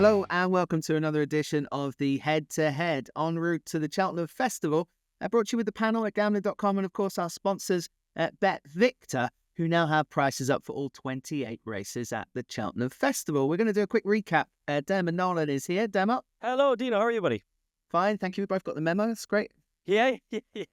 Hello and welcome to another edition of the Head to Head en route to the Cheltenham Festival. Brought to you with the panel at Gambling.com and of course our sponsors at BetVictor, who now have prices up for all 28 races at the Cheltenham Festival. We're going to do a quick recap. Dem and Nolan is here. Dem up. Hello, Dino. How are you, buddy? Fine, thank you. We both got the memo. That's great. Yeah.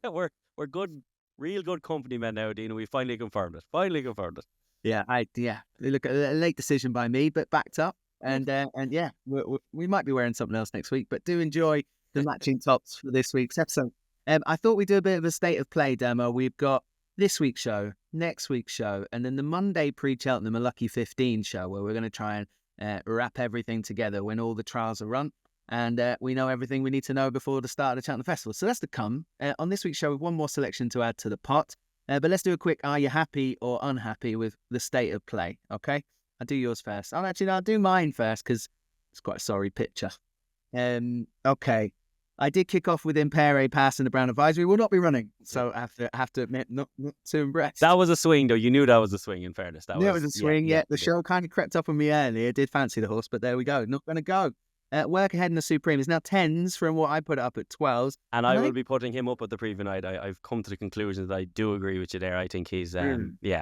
We're good, real good company men now, Dino. We finally confirmed it. Yeah, look, a late decision by me, but backed up. And yeah, we might be wearing something else next week, but do enjoy the matching tops for this week's episode. I thought we'd do a bit of a state of play demo. We've got this week's show, next week's show, and then the Monday pre-Cheltenham, a Lucky 15 show, where we're going to try and wrap everything together when all the trials are run. And we know everything we need to know before the start of the Cheltenham Festival. So that's to come. On this week's show, with one more selection to add to the pot. But let's do a quick, are you happy or unhappy with the state of play? Okay? I'll do yours first. I'll do mine first because it's quite a sorry picture. Okay. I did kick off with Impere passing the Brown Advisory. Will not be running. So I have to admit, not to impress. That was a swing, though. You knew that was a swing, in fairness. It was a swing, yeah. The show kind of crept up on me earlier. Did fancy the horse, but there we go. Not going to go. Work ahead in the Supreme is now 10s from what I put it up at 12s. And I will be putting him up at the preview night. I've come to the conclusion that I do agree with you there. I think he's, I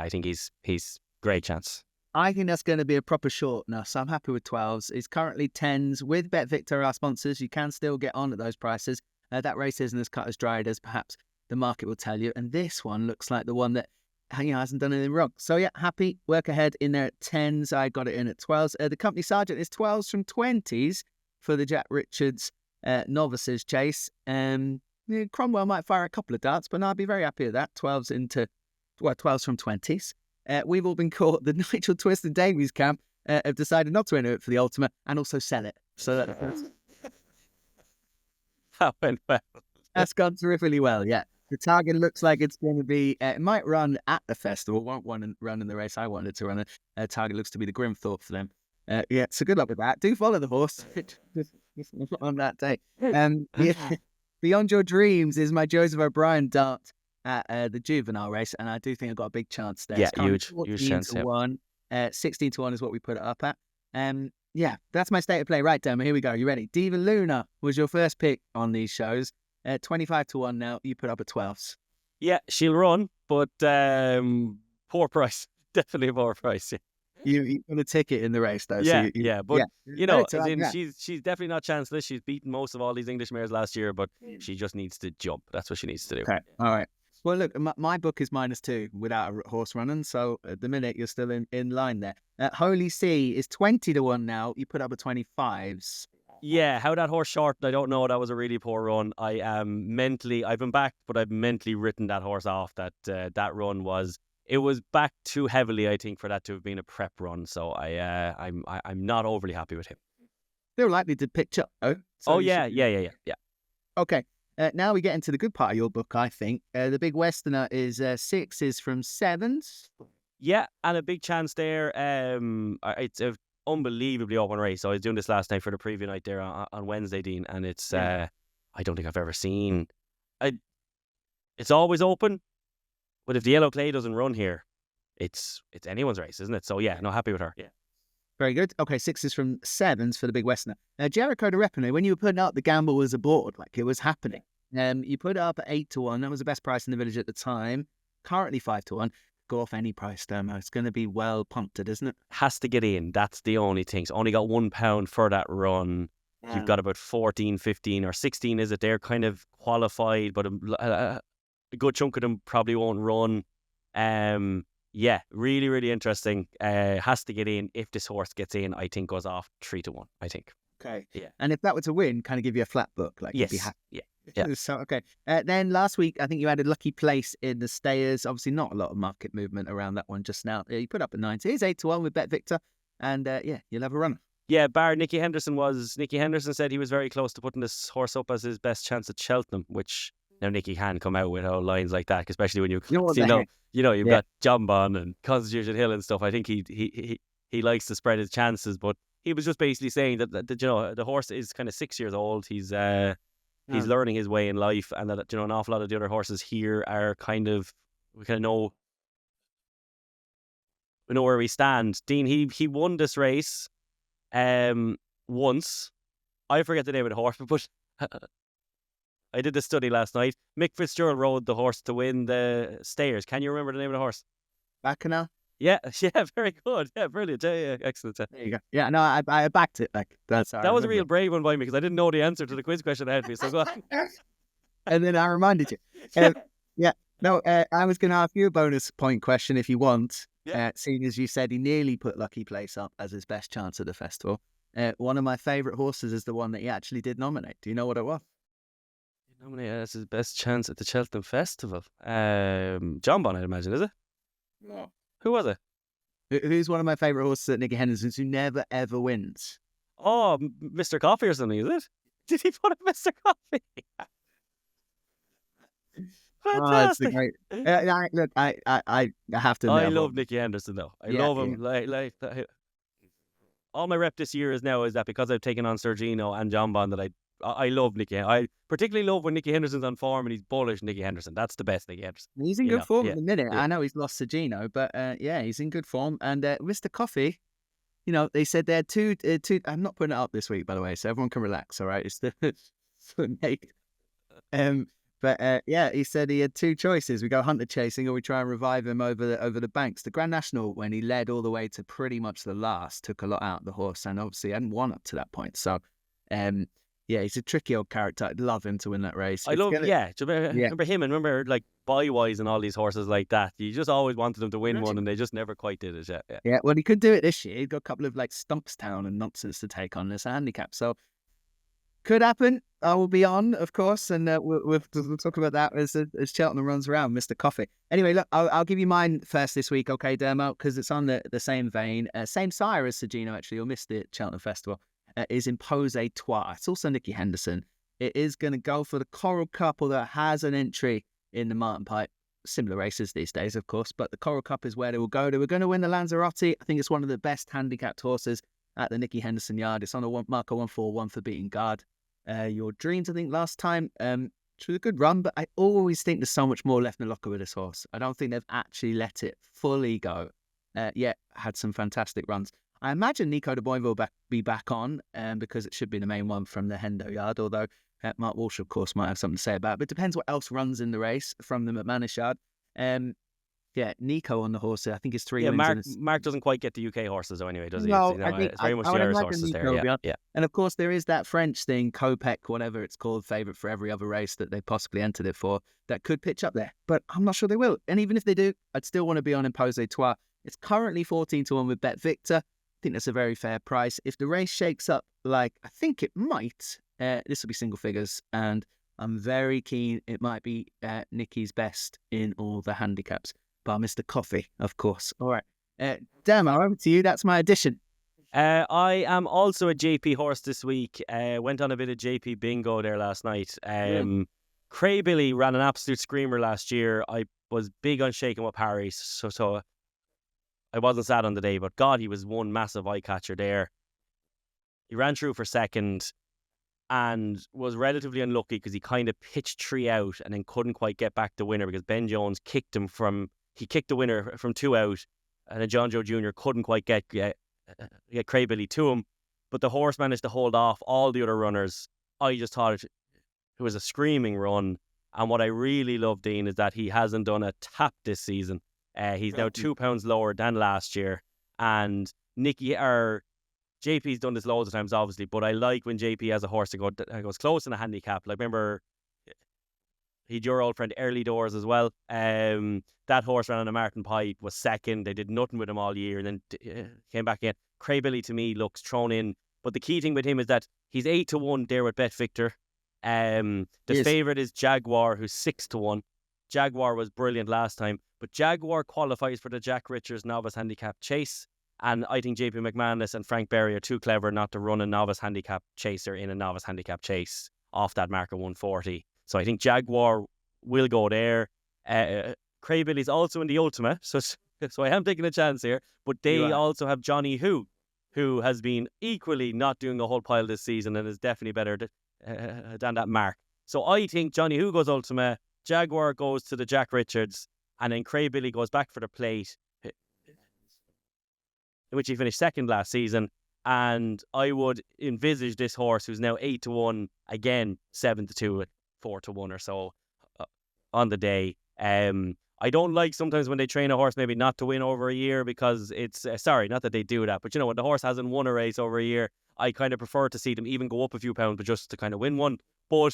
think he's great chance. I think that's going to be a proper short now, so I'm happy with 12s. It's currently 10s with BetVictor, our sponsors. You can still get on at those prices. That race isn't as cut as dried as perhaps the market will tell you. And this one looks like the one that hasn't done anything wrong. So yeah, happy. Work ahead in there at 10s. I got it in at 12s. The company sergeant is 12s from 20s for the Jack Richards novices chase. Cromwell might fire a couple of darts, but no, I'd be very happy with that. 12s from 20s. We've all been caught. The Nigel Twist and Davies camp have decided not to enter it for the ultimate and also sell it. So that went well. That's gone terrifically well, yeah. The target looks like it's going to be, it might run at the festival, won't run in the race I wanted to run. Target looks to be the Grimthorpe for them. So good luck with that. Do follow the horse on that day. Beyond Your Dreams is my Joseph O'Brien dart at the juvenile race, and I do think I've got a big chance there. Yeah, huge chance. 16 to 1 is what we put it up at. Yeah, that's my state of play. Right, Demo, here we go. You ready? Diva Luna was your first pick on these shows. 25 to 1 now. You put up at 12s. Yeah, she'll run, but poor price. Definitely a poor price. Yeah. You got a ticket in the race, though. Yeah, so but you know, she's definitely not chanceless. She's beaten most of all these English mares last year, but she just needs to jump. That's what she needs to do. Okay, all right. Well, look, my book is -2 without a horse running, so at the minute you're still in line there. Holy See is 20 to 1 now. You put up at 25s. Yeah, how that horse shortened, I don't know. That was a really poor run. I've been back, but I've mentally written that horse off. That run it was back too heavily, I think, for that to have been a prep run. So I'm not overly happy with him. They're likely to pitch up, though. So yeah. Okay. Now we get into the good part of your book, I think. The Big Westerner is 6s from 7s. Yeah, and a big chance there. It's an unbelievably open race. So I was doing this last night for the preview night there on Wednesday, Dean, and it's I don't think I've ever seen. It's always open, but if the Yellow Clay doesn't run here, it's anyone's race, isn't it? So yeah, no, happy with her. Yeah. Very good. Okay, 6s from 7s for the Big Westerner. Jericho de Repenay, when you were putting up, the gamble was aboard, like it was happening. You put it up at 8 to 1. That was the best price in the village at the time. Currently 5 to 1. Go off any price, Dermo. It's going to be well pumped, isn't it? Has to get in. That's the only thing. It's only got £1 for that run. Yeah. You've got about 14, 15 or 16, is it? They're kind of qualified, but a good chunk of them probably won't run. Yeah, really, really interesting. Has to get in. If this horse gets in, I think goes off 3 to 1, I think. Okay. Yeah. And if that were to win, kind of give you a flat book. Like, yes. You'd be happy. Yeah. So, okay. Then last week, I think you added Lucky Place in the stayers. Obviously, not a lot of market movement around that one just now. You put up a 9. Here's 8 to 1 with BetVictor. And you'll have a runner. Yeah, bar Nicky Henderson said he was very close to putting this horse up as his best chance at Cheltenham, which now Nicky can come out with all lines like that, especially when you've got John Bond and Constitution Hill and stuff. I think he likes to spread his chances, but he was just basically saying that the horse is kind of 6 years old. He's learning his way in life, and that an awful lot of the other horses here are we know where we stand. Dean, he won this race. once. I forget the name of the horse, but I did the study last night. Mick Fitzgerald rode the horse to win the Stayers. Can you remember the name of the horse? Bacchanal? Yeah, very good. Yeah, brilliant. Yeah, excellent. There you go. Yeah, no, I backed it. Like that's how I That was a remember real it. brave one by me because I didn't know the answer to the quiz question ahead of me. So go on. And then I reminded you. Yeah. No, I was going to ask you a bonus point question if you want. Yeah. Seeing as you said he nearly put Lucky Place up as his best chance at the festival. One of my favourite horses is the one that he actually did nominate. Do you know what it was? Nominated as his best chance at the Cheltenham Festival. John Bon, I'd imagine, is it? No. Who was it? Who's one of my favourite horses at Nicky Henderson's who never ever wins? Oh, Mr. Coffee or something, is it? Did he put up Mr. Coffee? Fantastic. Oh, it's great. Look, I have to admit, I love Nicky Henderson though. I love him. Like all my rep this year is that because I've taken on Sergino and John Bond that I love Nicky. I particularly love when Nicky Henderson's on form and he's bullish. Nicky Henderson, that's the best Nicky Henderson. He's in good form at the minute. Yeah. I know he's lost to Gino, but yeah, he's in good form. And Mr. Coffee, they said they had two. I'm not putting it up this week, by the way, so everyone can relax. All right, it's the But yeah, he said he had two choices. We go hunter chasing or we try and revive him over the banks. The Grand National, when he led all the way to pretty much the last, took a lot out of the horse and obviously hadn't won up to that point. So, yeah, he's a tricky old character. I'd love him to win that race. Remember him and remember like Bywise and all these horses like that. You just always wanted them to win one and they just never quite did it. Yeah, well, he could do it this year. He's got a couple of like Stumpstown and nonsense to take on this handicap. So, could happen. I will be on, of course, and we'll talk about that as Cheltenham runs around, Mr. Coffee. Anyway, look, I'll give you mine first this week, okay, Diarmuid, because it's on the same vein. Same sire as Sergino, actually, or missed the Cheltenham Festival, is Impose Trois. It's also Nicky Henderson. It is going to go for the Coral Cup, although it has an entry in the Martin Pipe. Similar races these days, of course, but the Coral Cup is where they will go. They were going to win the Lanzarote. I think it's one of the best handicapped horses at the Nicky Henderson yard. It's on a marker 141 for beating guard. Your Dreams, I think, last time, which was a good run, but I always think there's so much more left in the locker with this horse. I don't think they've actually let it fully go. Yet had some fantastic runs. I imagine Nico de Boinville will be back on, because it should be the main one from the Hendo yard, although Mark Walsh, of course, might have something to say about it. But it depends what else runs in the race from the McManus yard. Yeah, Nico on the horse, I think it's 3 wins. Mark doesn't quite get the UK horses, though, anyway, does he? No, it's very much the Irish horses there. Yeah. And of course, there is that French thing, Kopek, whatever it's called, favourite for every other race that they possibly entered it for, that could pitch up there. But I'm not sure they will. And even if they do, I'd still want to be on Impose Trois. It's currently 14-1 with BetVictor. I think that's a very fair price. If the race shakes up like I think it might, this will be single figures. And I'm very keen. It might be Nicky's best in all the handicaps. By Mr. Coffee, of course. All right. Diarmuid, over to you. That's my addition. I am also a JP horse this week. Went on a bit of JP bingo there last night. Cray Billy ran an absolute screamer last year. I was big on shaking up Harry, so I wasn't sad on the day, but God, he was one massive eye catcher there. He ran through for second and was relatively unlucky because he kind of pitched 3 out and then couldn't quite get back the winner because Ben Jones kicked the winner from 2 out, and then John Joe Jr. couldn't quite get Cray Billy to him. But the horse managed to hold off all the other runners. I just thought it was a screaming run. And what I really love, Dean, is that he hasn't done a tap this season. He's now 2 pounds lower than last year. And JP's done this loads of times, obviously, but I like when JP has a horse that goes close in a handicap. Like, remember, he'd your old friend Early Doors as well. That horse ran on a Martin Pipe, was second. They did nothing with him all year, and then came back in. Cray Billy, to me, looks thrown in. But the key thing with him is that he's 8-1 there with BetVictor. The favourite is Jaguar, who's 6-1. Jaguar was brilliant last time, but Jaguar qualifies for the Jack Richards Novice Handicap Chase. And I think JP McManus and Frank Berry are too clever not to run a novice handicap chaser in a novice handicap chase off that marker 140. So I think Jaguar will go there. Cray Billy's also in the Ultima, so I am taking a chance here. But they also have Johnny who has been equally not doing a whole pile this season and is definitely better than that mark. So I think Johnny Who goes Ultima, Jaguar goes to the Jack Richards, and then Cray Billy goes back for the plate, in which he finished second last season. And I would envisage this horse, who's now 8-1, again 7-2 at 4-1 or so on the day. I don't like sometimes when they train a horse maybe not to win over a year, because it's sorry, not that they do that, but when the horse hasn't won a race over a year, I kind of prefer to see them even go up a few pounds, but just to kind of win one. But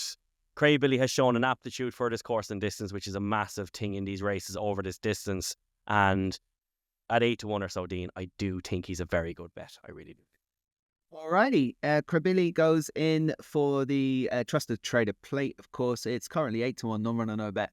Craigbilly has shown an aptitude for this course and distance, which is a massive thing in these races over this distance. And at 8-1 or so, Dean, I do think he's a very good bet. I really do. Alrighty, Craigbilly goes in for the Trusted Trader Plate. Of course, it's currently 8-1, non-runner, no bet.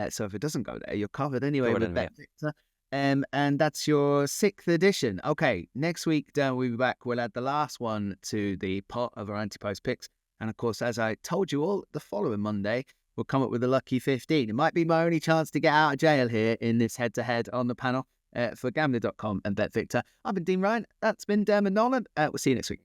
So if it doesn't go there, you're covered anyway with BetVictor. And that's your 6th edition. Okay, next week, Dan, we'll be back. We'll add the last one to the pot of our Ante-Post picks. And of course, as I told you all, the following Monday, we'll come up with a lucky 15. It might be my only chance to get out of jail here in this head-to-head on the panel for Gambling.com and BetVictor. I've been Dean Ryan. That's been Nolan. We'll see you next week.